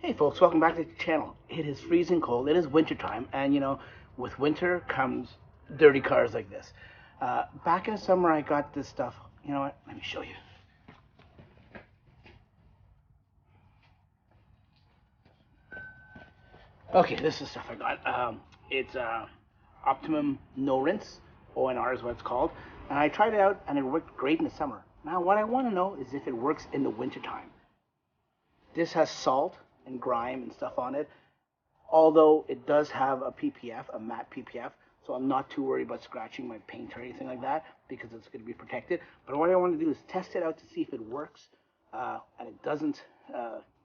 Hey folks, welcome back to the channel. It is freezing cold, it is winter time, and you know, with winter comes dirty cars like this. Back in the summer I got this stuff, you know what, let me show you. Okay, this is stuff I got. It's Optimum No Rinse, ONR is what it's called, and I tried it out and it worked great in the summer. Now what I want to know is if it works in the winter time. This has salt and grime and stuff on it, although it does have a PPF, a matte PPF, so I'm not too worried about scratching my paint or anything like that because it's going to be protected. But what I want to do is test it out to see if it works and it doesn't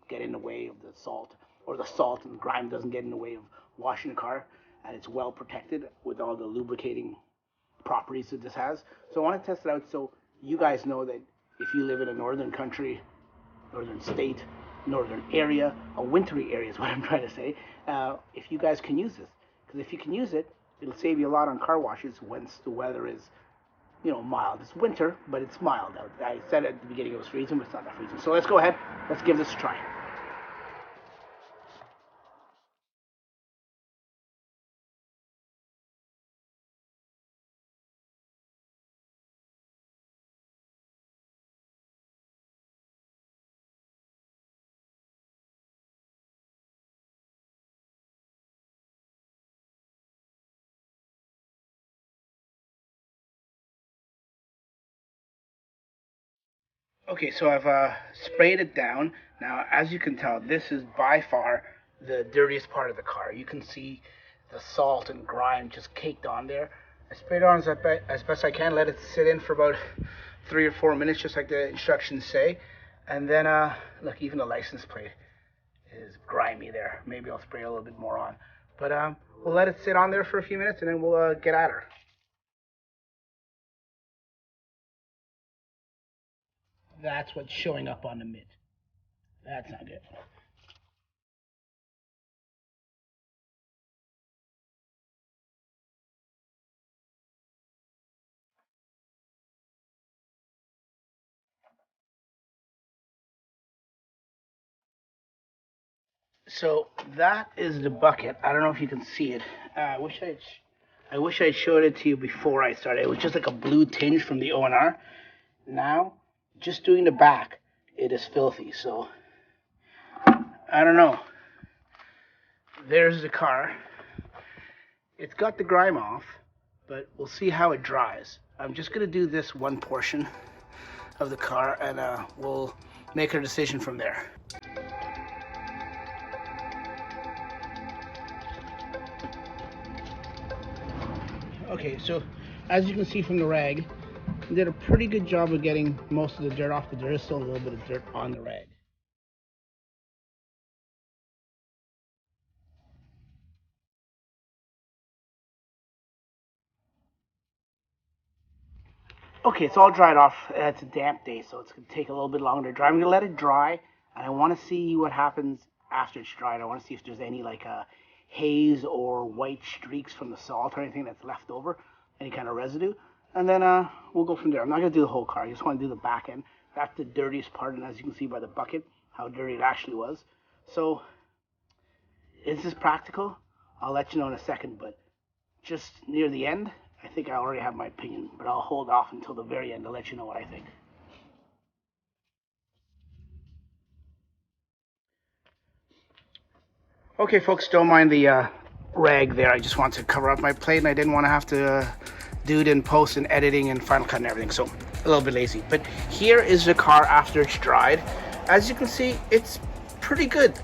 get in the way of the salt, or the salt and the grime doesn't get in the way of washing the car, and it's well protected with all the lubricating properties that this has. So I want to test it out so you guys know that if you live in a northern country, northern state, northern area, a wintry area is what I'm trying to say, if you guys can use this. Because if you can use it, it'll save you a lot on car washes once the weather is, you know, mild. It's winter, but it's mild out. I said at the beginning it was freezing, but it's not that freezing. So let's go ahead, let's give this a try. Okay, so I've sprayed it down. Now, as you can tell, this is by far the dirtiest part of the car. You can see the salt and grime just caked on there. I sprayed it on as best I can, let it sit in for about 3 or 4 minutes, just like the instructions say. And then, look, even the license plate is grimy there. Maybe I'll spray a little bit more on. But we'll let it sit on there for a few minutes, and then we'll get at her. That's what's showing up on the mitt. That's not good. So that is the bucket. I don't know if you can see it. I wish I showed it to you before I started. It was just like a blue tinge from the ONR. Now, just doing the back, it is filthy. So I don't know. There's the car. It's got the grime off, but we'll see how it dries. I'm just gonna do this one portion of the car, and we'll make our decision from there. Okay, so as you can see from the rag, I did a pretty good job of getting most of the dirt off, but there is still a little bit of dirt on the rag. Okay, it's all dried off. It's a damp day, so it's going to take a little bit longer to dry. I'm going to let it dry, and I want to see what happens after it's dried. I want to see if there's any like haze or white streaks from the salt or anything that's left over, any kind of residue. And then we'll go from there. I'm not going to do the whole car. I just want to do the back end. That's the dirtiest part, and as you can see by the bucket, how dirty it actually was. So, is this practical? I'll let you know in a second, but just near the end, I think I already have my opinion, but I'll hold off until the very end to let you know what I think. Okay, folks, don't mind the rag there. I just want to cover up my plate, and I didn't want to have to do it in post and editing and Final Cut and everything, so a little bit lazy. But here is the car after it's dried. As you can see, it's pretty good.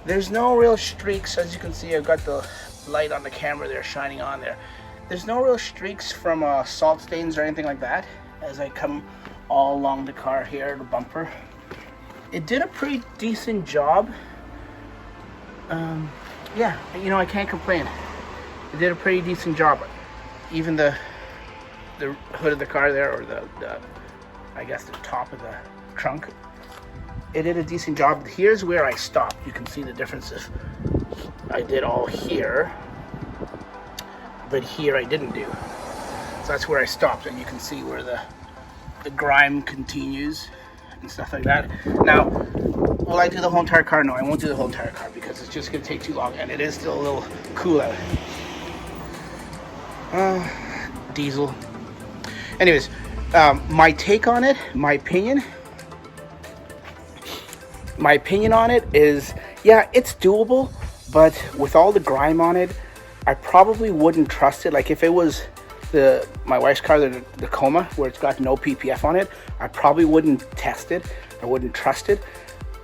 There's no real streaks. As you can see, I've got the light on the camera there shining on there. There's no real streaks from salt stains or anything like that as I come all along the car here, the bumper. It did a pretty decent job. Yeah, you know, I can't complain. It did a pretty decent job. Even the hood of the car there, or the I guess the top of the trunk, it did a decent job. Here's where I stopped. You can see the differences. I did all here, but here I didn't do. So that's where I stopped, and you can see where the grime continues and stuff like that. Now, will I I do the whole entire car? No, I won't do the whole entire car because it's just going to take too long, and it is still a little cool out. Diesel. Anyways, my take on it, my opinion on it is, yeah, it's doable, but with all the grime on it, I probably wouldn't trust it. Like if it was my wife's car, the Tacoma, where it's got no PPF on it, I probably wouldn't test it. I wouldn't trust it.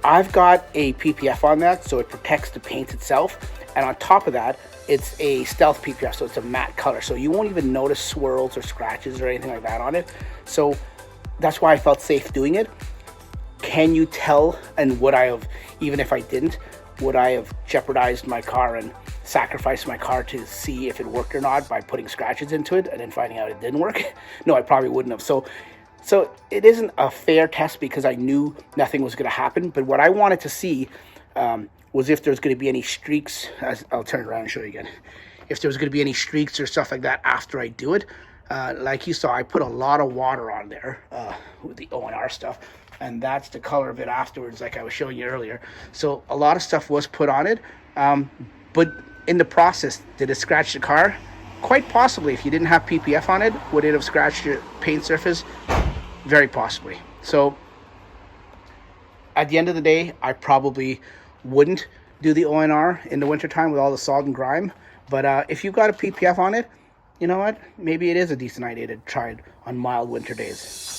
I've got a PPF on that, so it protects the paint itself, and on top of that, it's a stealth PPF, so it's a matte color, so you won't even notice swirls or scratches or anything like that on it. So that's why I felt safe doing it. Can you tell, and would I have, even if I didn't, would I have jeopardized my car and sacrificed my car to see if it worked or not by putting scratches into it and then finding out it didn't work? No, I probably wouldn't have. So it isn't a fair test because I knew nothing was going to happen. But what I wanted to see was if there's going to be any streaks. I'll turn it around and show you again. If there's going to be any streaks or stuff like that after I do it. Like you saw, I put a lot of water on there with the ONR stuff. And that's the color of it afterwards, like I was showing you earlier. So a lot of stuff was put on it. But in the process, did it scratch the car? Quite possibly. If you didn't have PPF on it, would it have scratched your paint surface? Very possibly. So at the end of the day, I probably wouldn't do the ONR in the wintertime with all the salt and grime. But if you've got a PPF on it, you know what? Maybe it is a decent idea to try it on mild winter days.